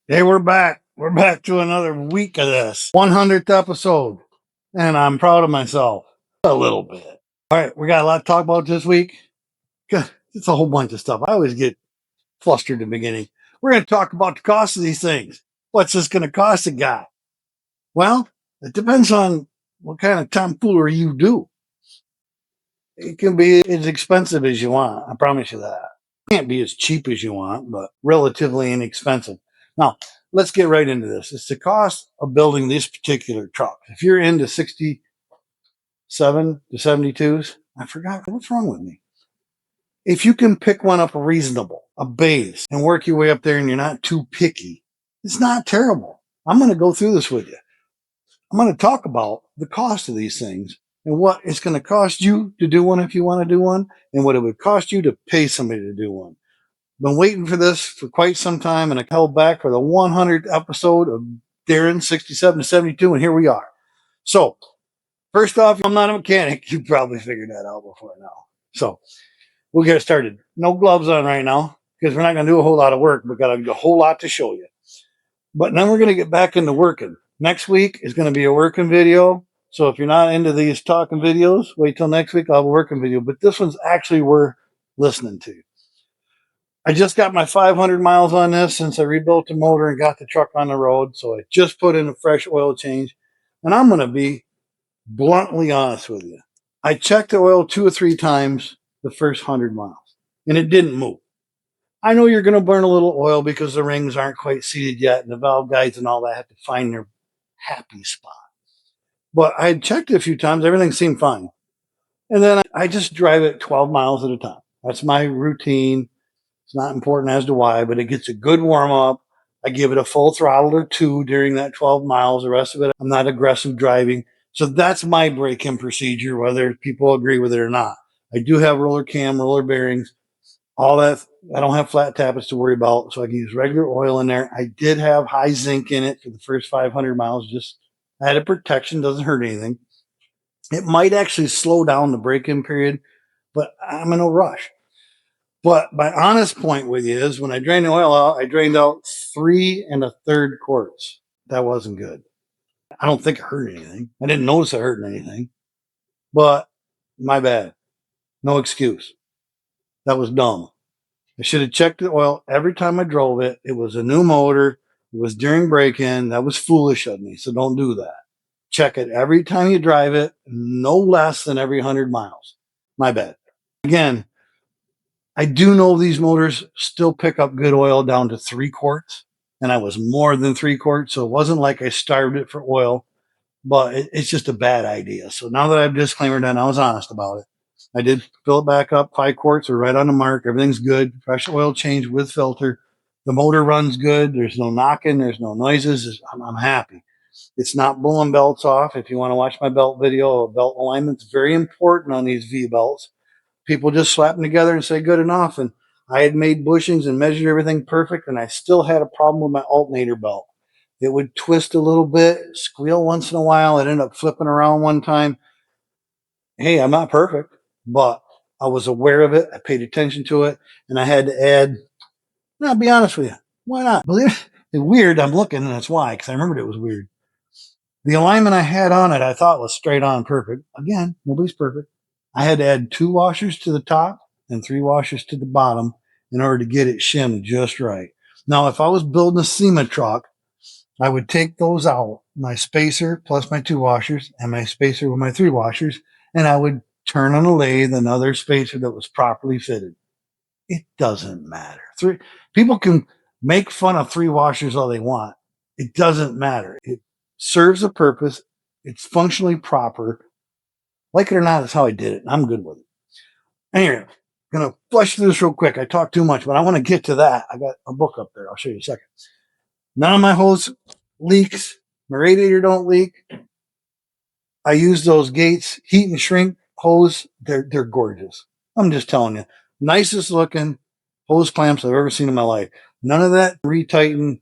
Hey, we're back. We're back to another week of this 100th episode, and I'm proud of myself a little bit. All right, we got a lot to talk about this week. It's a whole bunch of stuff. I always get flustered in the beginning. We're going to talk about the cost of these things. What's this going to cost a guy? Well, it depends on what kind of tomfoolery you do. It can be as expensive as you want. I promise you that. It can't be as cheap as you want, but relatively inexpensive. Now, let's get right into this. It's the cost of building this particular truck. If you're into 67 to 72s, I forgot what's wrong with me. If you can pick one up reasonable, a base, and work your way up there and you're not too picky, it's not terrible. I'm going to go through this with you. I'm going to talk about the cost of these things and what it's going to cost you to do one if you want to do one, and what it would cost you to pay somebody to do one. Been waiting for this for quite some time, and I held back for the 100th episode of Darren 67 to 72, and here we are. So, first off, I'm not a mechanic. You probably figured that out before now. So, we'll get started. No gloves on right now because we're not going to do a whole lot of work. We've got a whole lot to show you. But then we're going to get back into working. Next week is going to be a working video. So if you're not into these talking videos, wait till next week. I'll have a working video. But this one's actually worth listening to. I just got my 500 miles on this since I rebuilt the motor and got the truck on the road. So I just put in a fresh oil change. And I'm going to be bluntly honest with you. I checked the oil 2 or 3 times the first 100 miles, and it didn't move. I know you're going to burn a little oil because the rings aren't quite seated yet, and the valve guides and all that have to find their happy spot. But I had checked it a few times. Everything seemed fine. And then I just drive it 12 miles at a time. That's my routine. It's not important as to why, but it gets a good warm up. I give it a full throttle or 2 during that 12 miles. The rest of it, I'm not aggressive driving. So that's my break-in procedure, whether people agree with it or not. I do have roller cam, roller bearings, all that. I don't have flat tappets to worry about, so I can use regular oil in there. I did have high zinc in it for the first 500 miles. Just added protection, doesn't hurt anything. It might actually slow down the break-in period, but I'm in no rush. But my honest point with you is when I drained the oil out, I drained out 3 1/3 quarts. That wasn't good. I don't think it hurt anything. I didn't notice it hurting anything, but my bad. No excuse. That was dumb. I should have checked the oil every time I drove it. It was a new motor. It was during break-in. That was foolish of me, so don't do that. Check it every time you drive it, no less than every 100 miles. My bad. Again, I do know these motors still pick up good oil down to 3 quarts, and I was more than 3 quarts, so it wasn't like I starved it for oil, but it's just a bad idea. So now that I've disclaimed and I was honest about it, I did fill it back up. 5 quarts are right on the mark. Everything's good. Fresh oil change with filter. The motor runs good. There's no knocking. There's no noises. I'm happy. It's not blowing belts off. If you want to watch my belt video, belt alignment's very important on these V belts. People just slap them together and say good enough. And I had made bushings and measured everything perfect, and I still had a problem with my alternator belt. It would twist a little bit, squeal once in a while. It ended up flipping around one time. Hey, I'm not perfect, but I was aware of it. I paid attention to it, and I had to add. I'll be honest with you. Why not? Believe it's weird. I'm looking, and that's why, because I remembered it was weird. The alignment I had on it, I thought was straight on perfect. Again, nobody's perfect. I had to add 2 washers to the top and 3 washers to the bottom in order to get it shimmed just right. Now, if I was building a SEMA truck, I would take those out, my spacer plus my 2 washers and my spacer with my 3 washers, and I would turn on a lathe another spacer that was properly fitted. It doesn't matter. People can make fun of 3 washers all they want. It doesn't matter. It serves a purpose. It's functionally proper. Like it or not, that's how I did it. I'm good with it. Anyway, I'm going to flush through this real quick. I talked too much, but I want to get to that. I got a book up there. I'll show you in a second. None of my hose leaks. My radiator don't leak. I use those Gates heat and shrink hose. They're gorgeous. I'm just telling you. Nicest looking hose clamps I've ever seen in my life. None of that retighten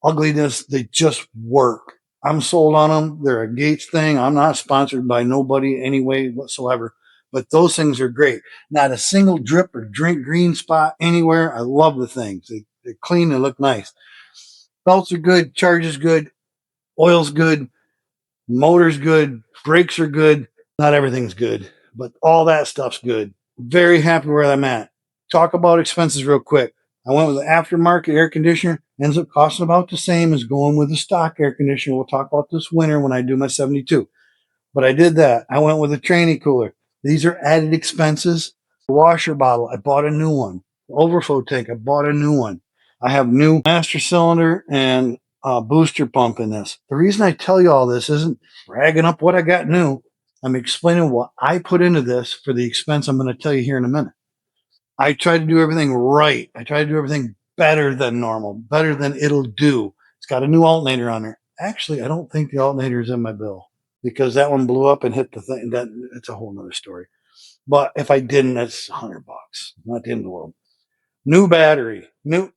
ugliness. They just work. I'm sold on them. They're a Gates thing. I'm not sponsored by nobody anyway whatsoever, but those things are great. Not a single drip or drink green spot anywhere. I love the things. They're clean. They look nice. Belts are good. Charge is good. Oil's good. Motor's good. Brakes are good. Not everything's good, but all that stuff's good. Very happy where I'm at. Talk about expenses real quick. I went with the aftermarket air conditioner. Ends up costing about the same as going with the stock air conditioner. We'll talk about this winter when I do my 72. But I did that. I went with a training cooler. These are added expenses. The washer bottle, I bought a new one. The overflow tank, I bought a new one. I have new master cylinder and booster pump in this. The reason I tell you all this isn't bragging up what I got new. I'm explaining what I put into this for the expense I'm going to tell you here in a minute. I try to do everything right. I try to do everything better than normal, better than it'll do. It's got a new alternator on there. Actually, I don't think the alternator is in my bill because that one blew up and hit the thing. That's a whole nother story. But if I didn't, that's $100. Not the end of the world. New battery. New.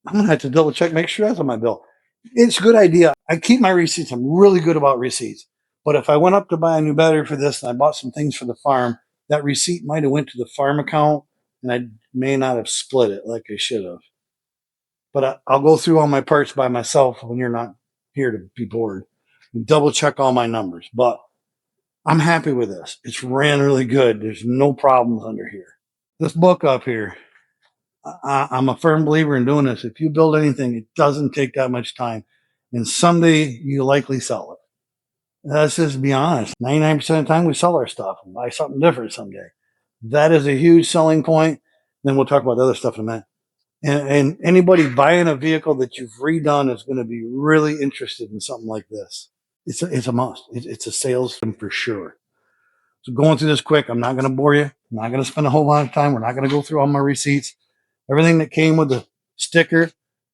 I'm gonna have to double check, make sure that's on my bill. It's a good idea. I keep my receipts. I'm really good about receipts. But if I went up to buy a new battery for this and I bought some things for the farm, that receipt might have went to the farm account and I may not have split it like I should have. But I'll go through all my parts by myself when you're not here to be bored and double check all my numbers. But I'm happy with this. It's ran really good. There's no problems under here. This book up here, I'm a firm believer in doing this. If you build anything, it doesn't take that much time. And someday you likely sell it. Let's just be honest. 99% of the time we sell our stuff and buy something different someday. That is a huge selling point. Then we'll talk about the other stuff in a minute. And anybody buying a vehicle that you've redone is going to be really interested in something like this. It's a must. It's a sales for sure. So going through this quick, I'm not going to bore you. I'm not going to spend a whole lot of time. We're not going to go through all my receipts. Everything that came with the sticker.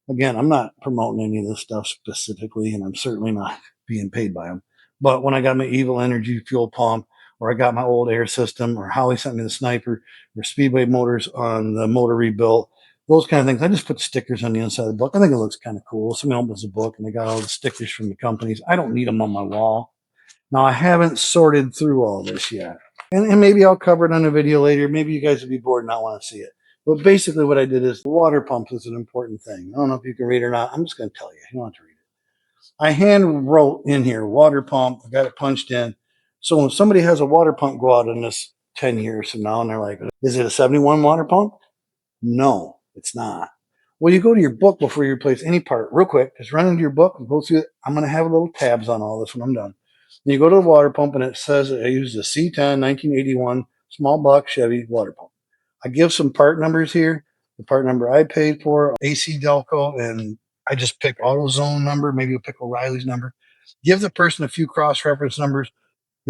Again, I'm not promoting any of this stuff specifically, and I'm certainly not being paid by them. But when I got my Evil Energy fuel pump, or I got my old air system, or Howie sent me the Sniper, or Speedway Motors on the motor rebuilt, those kind of things, I just put stickers on the inside of the book. I think it looks kind of cool. Somebody opens the book and they got all the stickers from the companies. I don't need them on my wall. Now, I haven't sorted through all this yet. And maybe I'll cover it on a video later. Maybe you guys will be bored and not want to see it. But basically what I did is the water pump is an important thing. I don't know if you can read it or not. I'm just going to tell you. You don't have to read it. I hand wrote in here, water pump. I got it punched in. So when somebody has a water pump go out in this 10 years from now and they're like, is it a 71 water pump? No, it's not. Well, you go to your book before you replace any part real quick. Just run into your book and go through it. I'm going to have little tabs on all this when I'm done. And you go to the water pump and it says I used a C10 1981 small block Chevy water pump. I give some part numbers here. The part number I paid for, AC Delco, and I just pick AutoZone number. Maybe you'll pick O'Reilly's number. Give the person a few cross-reference numbers.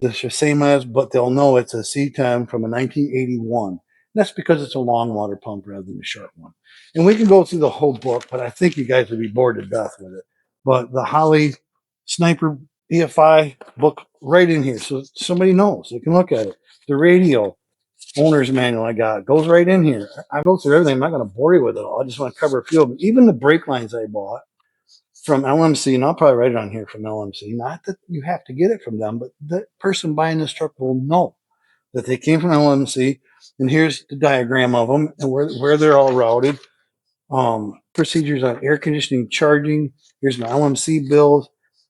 It's the same as, but they'll know it's a C10 from a 1981. That's because it's a long water pump rather than a short one. And we can go through the whole book, but I think you guys would be bored to death with it. But the Holley Sniper EFI book right in here, so somebody knows. They can look at it. The radio owner's manual I got goes right in here. I go through everything. I'm not going to bore you with it all. I just want to cover a few of them. Even the brake lines I bought from LMC, and I'll probably write it on here from LMC. Not that you have to get it from them, but the person buying this truck will know that they came from LMC. And here's the diagram of them and where they're all routed. Procedures on air conditioning, charging. Here's my LMC bills.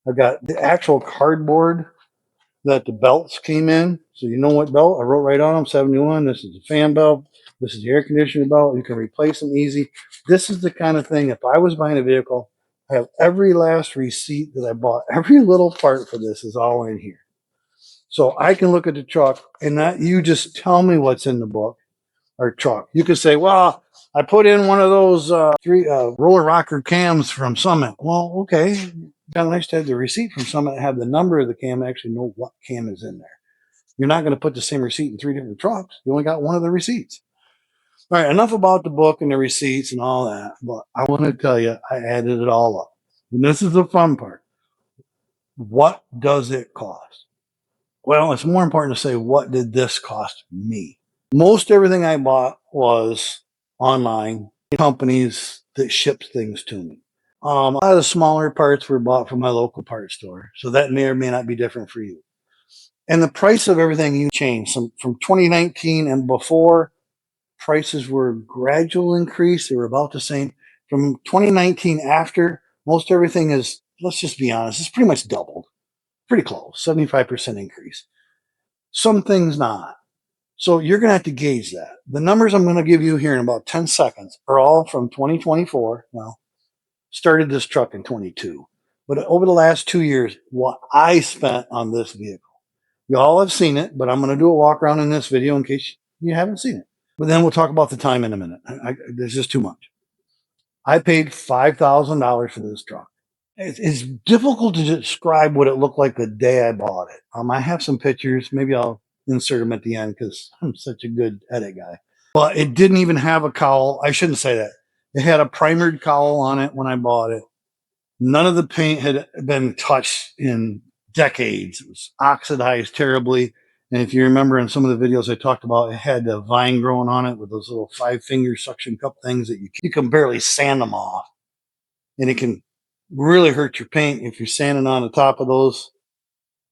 I've got the actual cardboard that the belts came in. So you know what belt. I wrote right on them, 71. This is the fan belt. This is the air conditioning belt. You can replace them easy. This is the kind of thing, if I was buying a vehicle, I have every last receipt that I bought. Every little part for this is all in here. So I can look at the truck and not you just tell me what's in the book or truck. You could say, well, I put in one of those three roller rocker cams from Summit. Well, okay. Kind of nice to have the receipt from Summit, have the number of the cam, actually know what cam is in there. You're not going to put the same receipt in 3 different trucks. You only got one of the receipts. All right, enough about the book and the receipts and all that. But I want to tell you, I added it all up. And this is the fun part. What does it cost? Well, it's more important to say, what did this cost me? Most everything I bought was online, companies that shipped things to me. A lot of the smaller parts were bought from my local parts store, so that may or may not be different for you. And the price of everything you changed from 2019 and before. Prices were gradual increase. They were about the same. From 2019 after, most everything is, let's just be honest, it's pretty much doubled. Pretty close, 75% increase. Some things not. So you're going to have to gauge that. The numbers I'm going to give you here in about 10 seconds are all from 2024. Well, started this truck in 22. But over the last 2 years, what I spent on this vehicle. You all have seen it, but I'm going to do a walk around in this video in case you haven't seen it. But then we'll talk about the time in a minute. There's just too much. I paid $5,000 for this truck. It's difficult to describe what it looked like the day I bought it. I have some pictures. Maybe I'll insert them at the end because I'm such a good edit guy. But it didn't even have a cowl. I shouldn't say that. It had a primered cowl on it when I bought it. None of the paint had been touched in decades. It was oxidized terribly. And if you remember in some of the videos I talked about, it had a vine growing on it with those little 5-finger suction cup things that you can barely sand them off. And it can really hurt your paint if you're sanding on the top of those,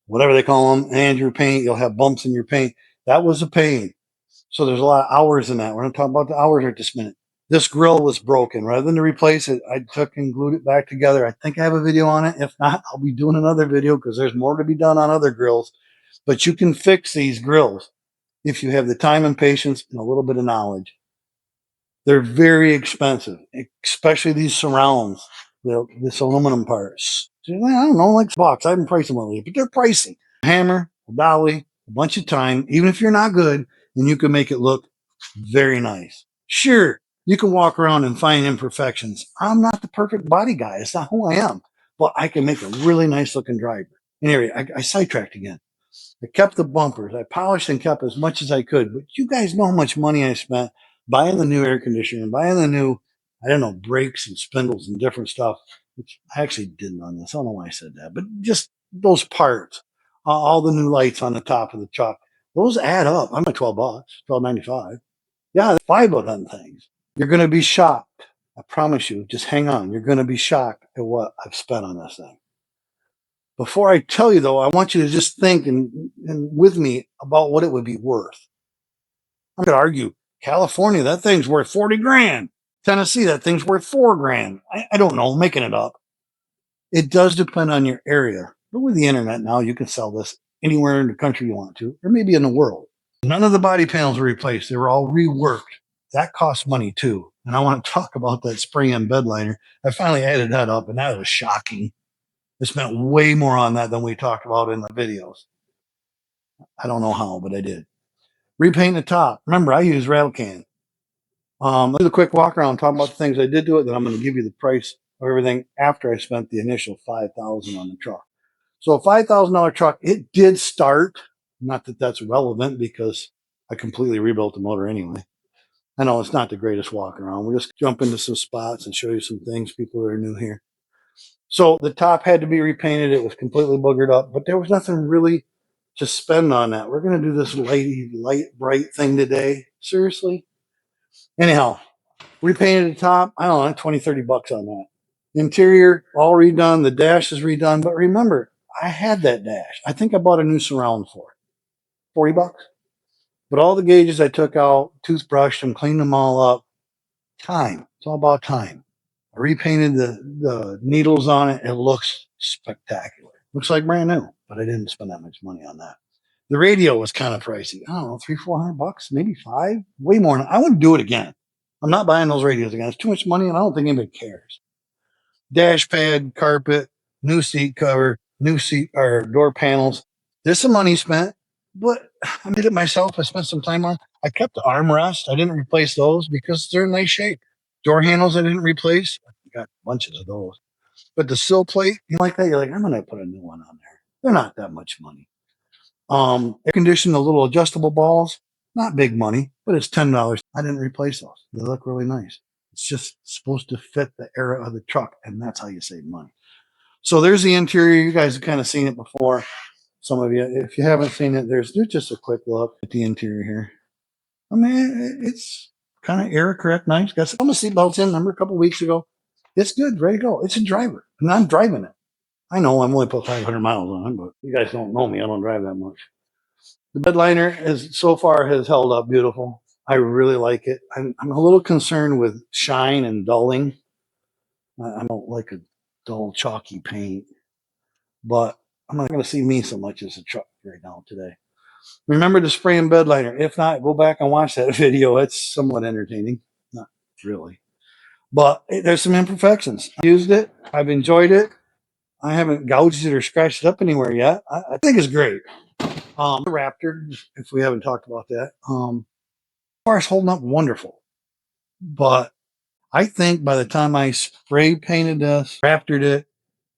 whatever they call them, and your paint. You'll have bumps in your paint. That was a pain. So there's a lot of hours in that. We're going to talk about the hours right this minute. This grill was broken. Rather than to replace it, I took and glued it back together. I think I have a video on it. If not, I'll be doing another video because there's more to be done on other grills. But you can fix these grills if you have the time and patience and a little bit of knowledge. They're very expensive, especially these surrounds, this aluminum parts. I don't know, like box. I haven't priced them lately, but they're pricey. A hammer, a dolly, a bunch of time, even if you're not good, and you can make it look very nice. Sure, you can walk around and find imperfections. I'm not the perfect body guy. It's not who I am, but I can make a really nice looking driver. Anyway, I sidetracked again. I kept the bumpers. I polished and kept as much as I could. But you guys know how much money I spent buying the new air conditioner, buying the new, I don't know, brakes and spindles and different stuff, which I actually didn't on this. I don't know why I said that, but just those parts, all the new lights on the top of the truck, those add up. I'm at $12, $12.95. Yeah, 5 of them things. You're going to be shocked. I promise you. Just hang on. You're going to be shocked at what I've spent on this thing. Before I tell you, though, I want you to just think and with me about what it would be worth. I'm going to argue California, that thing's worth 40 grand. Tennessee, that thing's worth 4 grand. I don't know, making it up. It does depend on your area. But with the internet now, you can sell this anywhere in the country you want to, or maybe in the world. None of the body panels were replaced. They were all reworked. That costs money too. And I want to talk about that spray-in bed liner. I finally added that up, and that was shocking. I spent way more on that than we talked about in the videos. I don't know how, but I did. Repaint the top. Remember, I use rattle can. Let's do a quick walk around, talk about the things I did to it. Then I'm going to give you the price of everything after I spent the initial $5,000 on the truck. So a $5,000 truck, it did start. Not that that's relevant because I completely rebuilt the motor anyway. I know it's not the greatest walk around. We'll just jump into some spots and show you some things, people that are new here. So the top had to be repainted. It was completely boogered up, but there was nothing really to spend on that. We're going to do this light, bright thing today. Seriously? Anyhow, repainted the top. I don't know, 20, 30 bucks on that. Interior, all redone. The dash is redone. But remember, I had that dash. I think I bought a new surround for it. 40 bucks. But all the gauges I took out, toothbrushed them, cleaned them all up. Time. It's all about time. I repainted the needles on it. It looks spectacular. Looks like brand new, but I didn't spend that much money on that. The radio was kind of pricey. I don't know, $300-400, maybe 5, way more. I wouldn't do it again. I'm not buying those radios again. It's too much money, and I don't think anybody cares. Dash pad, carpet, new seat cover, new seat or door panels. There's some money spent, but I did it myself. I spent some time on. I kept the armrest. I didn't replace those because they're in nice shape. Door handles I didn't replace. I got bunches of those. But the sill plate, you like that? You're like, I'm gonna put a new one on there. They're not that much money. Air conditioning, the little adjustable balls, not big money, but it's $10. I didn't replace those. They look really nice. It's just supposed to fit the era of the truck, and that's how you save money. So there's the interior. You guys have kind of seen it before. Some of you, if you haven't seen it, there's just a quick look at the interior here. I mean, it's kind of era correct, nice. Got some seat belts in. Remember a couple weeks ago, It's good, ready to go. It's a driver, and I'm driving it. I know I'm only put 500 miles on it, but you guys don't know me. I don't drive that much. The bed liner is so far has held up beautiful. I really like it. I'm a little concerned with shine and dulling. I don't like a dull, chalky paint, but I'm not going to see me so much as a truck right now today. Remember to spray in bed liner. If not, go back and watch that video. It's somewhat entertaining. Not really. But there's some imperfections. I used it. I've enjoyed it. I haven't gouged it or scratched it up anywhere yet. I think it's great. The Raptor, if we haven't talked about that, as far as holding up, wonderful. But I think by the time I spray painted this, Raptored it,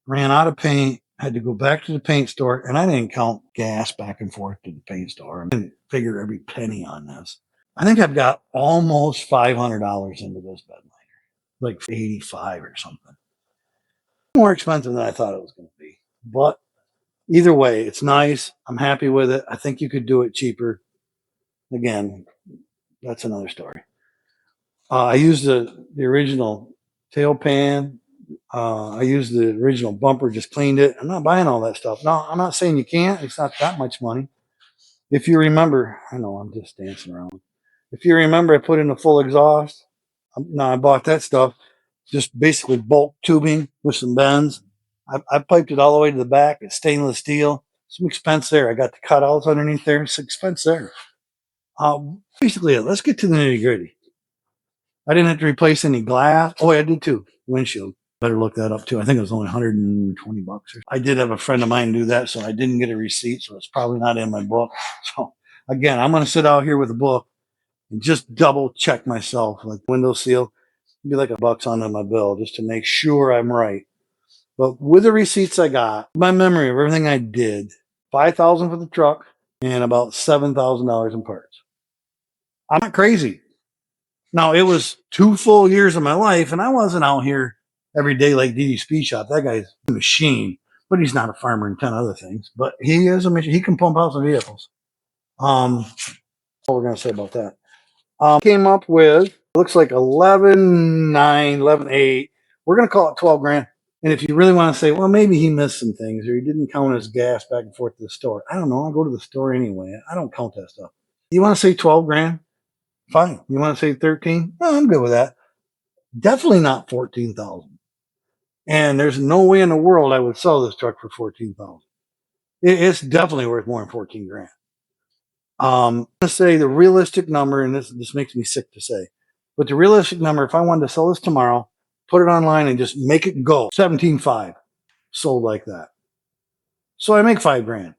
ran out of paint, had to go back to the paint store, and I didn't count gas back and forth to the paint store. I didn't figure every penny on this. I think I've got almost $500 into this bed liner, like 85 or something. More expensive than I thought it was going to be. But either way, it's nice. I'm happy with it. I think you could do it cheaper. Again, that's another story. I used the original tail pan. I used the original bumper, just cleaned it. I'm not buying all that stuff. No, I'm not saying you can't. It's not that much money. If you remember, I know I'm just dancing around. If you remember, I put in a full exhaust. No, I bought that stuff, just basically bulk tubing with some bends. I piped it all the way to the back. It's stainless steel. Some expense there. I got the cutouts underneath there. Some expense there. Basically, let's get to the nitty gritty. I didn't have to replace any glass. Oh, I did too. Windshield. Better look that up too. I think it was only 120 bucks. I did have a friend of mine do that, so I didn't get a receipt, so it's probably not in my book. So again, I'm going to sit out here with a book and just double check myself, like window seal. It'd be like $1 on my bill just to make sure I'm right. But with the receipts I got, my memory of everything I did, $5,000 for the truck and about $7,000 in parts. I'm not crazy. Now, it was 2 full years of my life, and I wasn't out here every day like DD Speed Shop. That guy's a machine, but he's not a farmer and 10 other things. But he is a machine. He can pump out some vehicles. What we're going to say about that. Came up with, looks like 11.9, 11.8. We're going to call it 12 grand. And if you really want to say, well, maybe he missed some things or he didn't count his gas back and forth to the store. I don't know. I go to the store anyway. I don't count that stuff. You want to say 12 grand? Fine. You want to say 13? No, I'm good with that. Definitely not 14,000. And there's no way in the world I would sell this truck for 14,000. It's definitely worth more than 14 grand. I'm going to say the realistic number, and this makes me sick to say, but the realistic number, if I wanted to sell this tomorrow, put it online and just make it go, 17.5 sold like that. So I make 5 grand.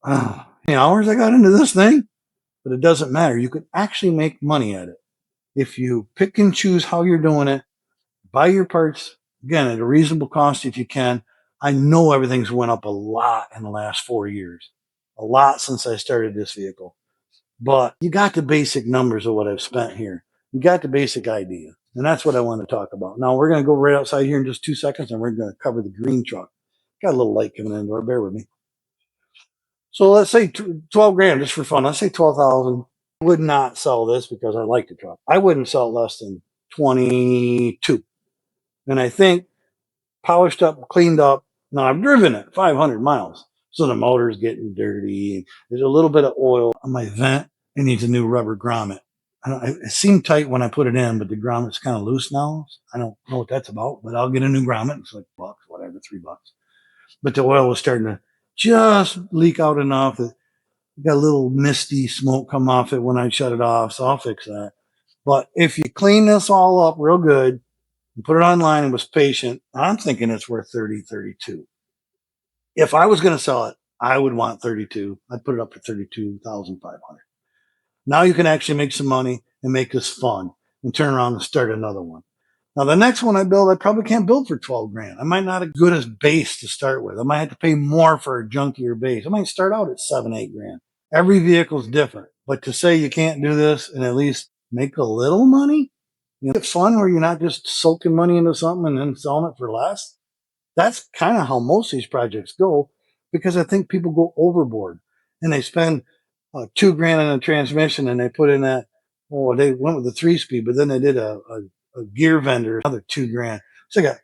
How many hours I got into this thing? But it doesn't matter. You can actually make money at it if you pick and choose how you're doing it. Buy your parts, again, at a reasonable cost if you can. I know everything's went up a lot in the last 4 years, a lot since I started this vehicle. But you got the basic numbers of what I've spent here. You got the basic idea. And that's what I want to talk about. Now, we're going to go right outside here in just 2 seconds, and we're going to cover the green truck. Got a little light coming in the door. Bear with me. So let's say 12 grand just for fun. Let's say 12,000. I would not sell this because I like the truck. I wouldn't sell less than 22. And I think polished up, cleaned up. Now I've driven it 500 miles. So the motor's getting dirty. There's a little bit of oil on my vent. It needs a new rubber grommet. It seemed tight when I put it in, but the grommet's kind of loose now. I don't know what that's about, but I'll get a new grommet. It's like $1, whatever, $3. But the oil was starting to just leak out enough. It got a little misty smoke come off it when I shut it off, so I'll fix that. But if you clean this all up real good and put it online and was patient, I'm thinking it's worth 30, 32. If I was going to sell it, I would want 32. I'd put it up for 32,500. Now you can actually make some money and make this fun and turn around and start another one. Now, the next one I build, I probably can't build for 12 grand. I might not have good as base to start with. I might have to pay more for a junkier base. I might start out at 7, 8 grand. Every vehicle is different. But to say you can't do this and at least make a little money, it's fun where you're not just soaking money into something and then selling it for less. That's kind of how most of these projects go, because I think people go overboard and they spend 2 grand on a transmission and they put in that, they went with the 3-speed, but then they did a a gear vendor, another $2,000. So I got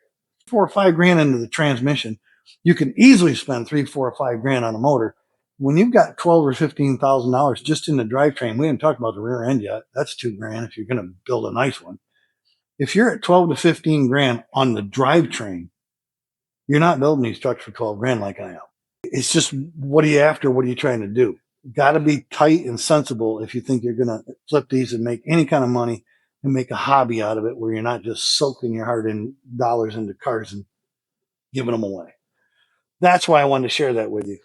4 or 5 grand into the transmission. You can easily spend 3, 4, or 5 grand on a motor. When you've got $12,000 or $15,000 just in the drivetrain, we haven't talked about the rear end yet. That's $2,000 if you're going to build a nice one. If you're at 12 to 15 grand on the drivetrain, you're not building these trucks for 12 grand like I am. It's just, what are you after? What are you trying to do? Got to be tight and sensible if you think you're going to flip these and make any kind of money and make a hobby out of it, where you're not just soaking your hard in dollars into cars and giving them away. That's why I wanted to share that with you.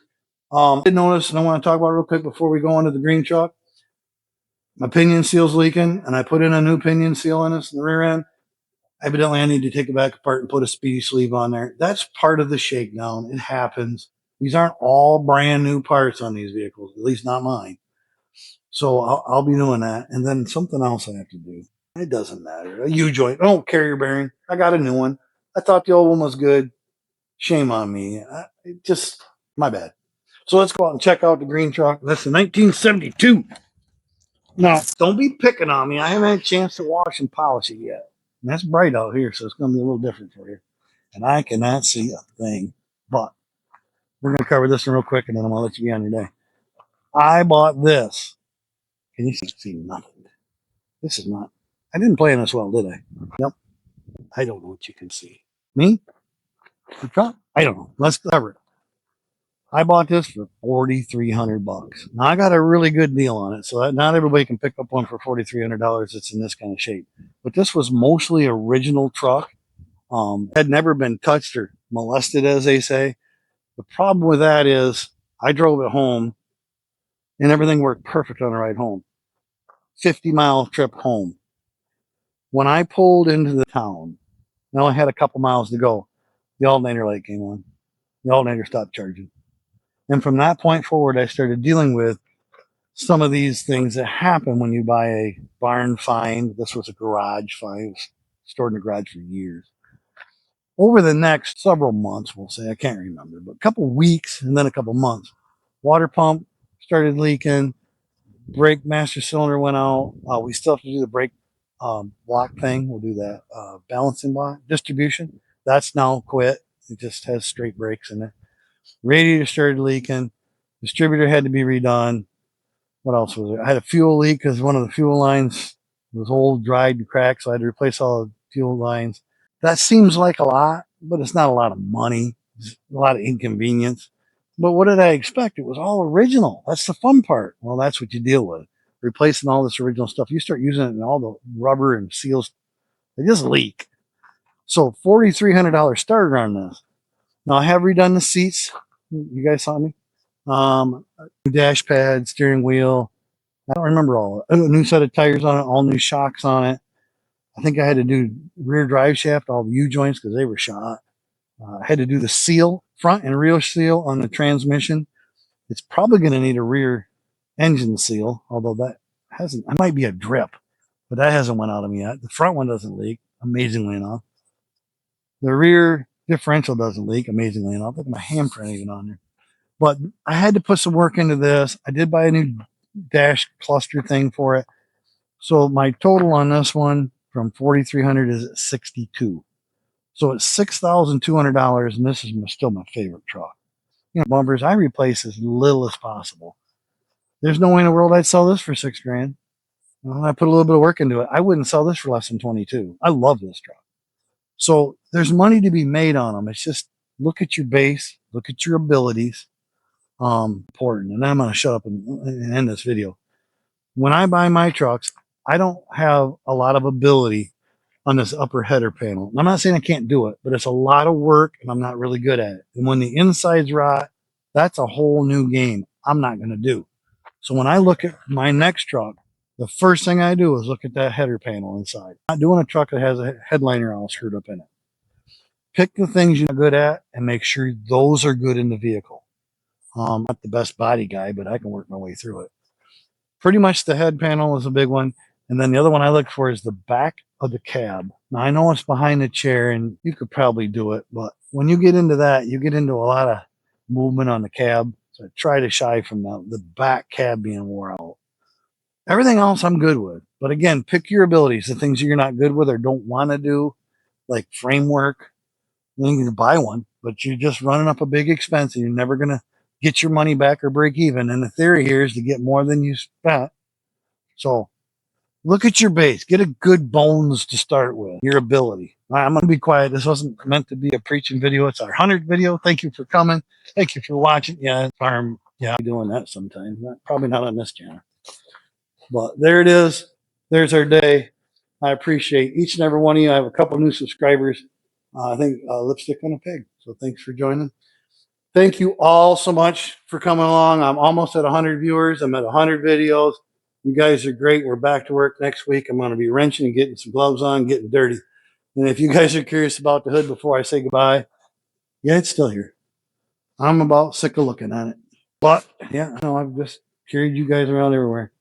I did notice, and I want to talk about it real quick before we go into the green truck. My pinion seal's leaking, and I put in a new pinion seal in this in the rear end. Evidently, I need to take it back apart and put a speedy sleeve on there. That's part of the shakedown. It happens. These aren't all brand new parts on these vehicles, at least not mine. So I'll be doing that. And then something else I have to do. It doesn't matter. A U-joint. Oh, carrier bearing. I got a new one. I thought the old one was good. Shame on me. Just my bad. So let's go out and check out the green truck. That's the 1972. Now, don't be picking on me. I haven't had a chance to wash and polish it yet. And that's bright out here, so it's going to be a little different for you. And I cannot see a thing. But we're going to cover this one real quick, and then I'm going to let you get on your day. I bought this. Can you see nothing? This is not. I didn't play in this well, did I? Yep. I don't know what you can see. Me? The truck? I don't know. Let's cover it. I bought this for $4,300. Now I got a really good deal on it, so that not everybody can pick up one for $4,300 that's in this kind of shape. But this was mostly original truck. Had never been touched or molested, as they say. The problem with that is I drove it home, and everything worked perfect on the ride home. 50-mile trip home. When I pulled into the town, I only had a couple miles to go. The alternator light came on. The alternator stopped charging. And from that point forward, I started dealing with some of these things that happen when you buy a barn find. This was a garage find. It was stored in the garage for years. Over the next several months, we'll say, I can't remember, but a couple weeks and then a couple months, water pump started leaking. Brake master cylinder went out. We still have to do the brake block thing. We'll do that balancing block distribution. That's now quit. It just has straight brakes in it. Radiator started leaking. Distributor had to be redone. What else was there? I had a fuel leak because one of the fuel lines was old, dried, and cracked, so I had to replace all the fuel lines. That seems like a lot, but it's not a lot of money. It's a lot of inconvenience. But what did I expect? It was all original. That's the fun part. Well, that's what you deal with. Replacing all this original stuff. You start using it and all the rubber and seals, they just leak. So $4,300 starter on this. Now I have redone the seats. You guys saw me. Dash pad, steering wheel. I don't remember all of it. A new set of tires on it, all new shocks on it. I think I had to do rear drive shaft, all the U-joints because they were shot. I had to do the seal, front and rear seal on the transmission. It's probably going to need a rear engine seal, although that hasn't, it might be a drip, but that hasn't went out of me yet. The front one doesn't leak, amazingly enough. The rear differential doesn't leak, amazingly enough. Look at my handprint even on there. But I had to put some work into this. I did buy a new dash cluster thing for it. So my total on this one from $4,300 is at $62. So it's $6,200, and this is still my favorite truck. You know, bumpers, I replace as little as possible. There's no way in the world I'd sell this for $6,000. Well, I put a little bit of work into it. I wouldn't sell this for less than 22. I love this truck. So there's money to be made on them. It's just look at your base, look at your abilities. Important. And I'm going to shut up and end this video. When I buy my trucks, I don't have a lot of ability on this upper header panel. And I'm not saying I can't do it, but it's a lot of work and I'm not really good at it. And when the insides rot, that's a whole new game I'm not going to do. So when I look at my next truck, the first thing I do is look at that header panel inside. I'm not doing a truck that has a headliner all screwed up in it. Pick the things you're good at and make sure those are good in the vehicle. I'm not the best body guy, but I can work my way through it. Pretty much the head panel is a big one. And then the other one I look for is the back of the cab. Now, I know it's behind the chair and you could probably do it, but when you get into that, you get into a lot of movement on the cab. So I try to shy from the back cab being wore out. Everything else I'm good with. But again, pick your abilities, the things you're not good with or don't want to do, like framework. Then you can buy one, but you're just running up a big expense and you're never going to get your money back or break even. And the theory here is to get more than you spent. So look at your base. Get a good bones to start with, your ability. All right, I'm going to be quiet. This wasn't meant to be a preaching video. It's our 100th video. Thank you for coming. Thank you for watching. Yeah, farm. Yeah, I'm doing that sometimes. Probably not on this channel. But there it is. There's our day. I appreciate each and every one of you. I have a couple new subscribers. I think Lipstick on a Pig. So thanks for joining. Thank you all so much for coming along. I'm almost at 100 viewers. I'm at 100 videos. You guys are great. We're back to work next week. I'm going to be wrenching and getting some gloves on, getting dirty. And if you guys are curious about the hood before I say goodbye, yeah, it's still here. I'm about sick of looking at it. But yeah, I know I've just carried you guys around everywhere.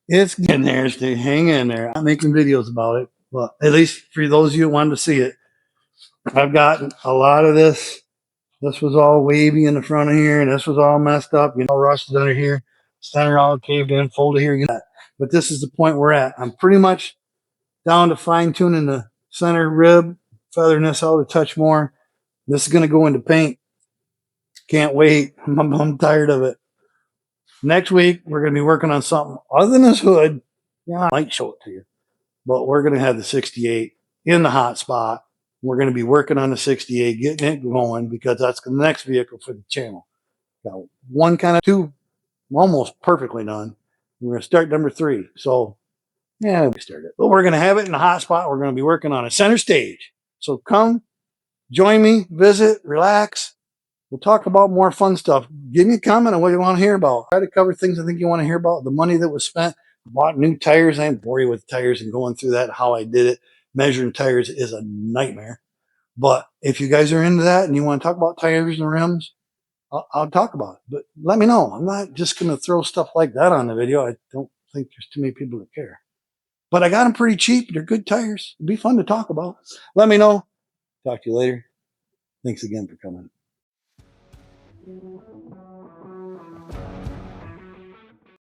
It's getting there, Steve. Hang in there. I'm making videos about it. But at least for those of you who wanted to see it, I've gotten a lot of this. This was all wavy in the front of here, and this was all messed up, rusted under here, center all caved in, folded here, But this is the point we're at. I'm pretty much down to fine tuning the center rib, feathering this out a touch more. This is going to go into paint. Can't wait. I'm tired of it. Next week, we're going to be working on something other than this hood. Yeah, I might show it to you. But we're going to have the 68 in the hot spot. We're going to be working on the 68, getting it going, because that's the next vehicle for the channel. Got one kind of two almost perfectly done. We're going to start number 3. So, yeah, we started. But we're going to have it in the hot spot. We're going to be working on a center stage. So come, join me, visit, relax. We'll talk about more fun stuff. Give me a comment on what you want to hear about. Try to cover things I think you want to hear about. The money that was spent. Bought new tires. I ain't bore you with tires and going through that, how I did it. Measuring tires is a nightmare. But if you guys are into that and you want to talk about tires and rims, I'll talk about it. But let me know. I'm not just going to throw stuff like that on the video. I don't think there's too many people that care. But I got them pretty cheap. They're good tires. It'd be fun to talk about. Let me know. Talk to you later. Thanks again for coming.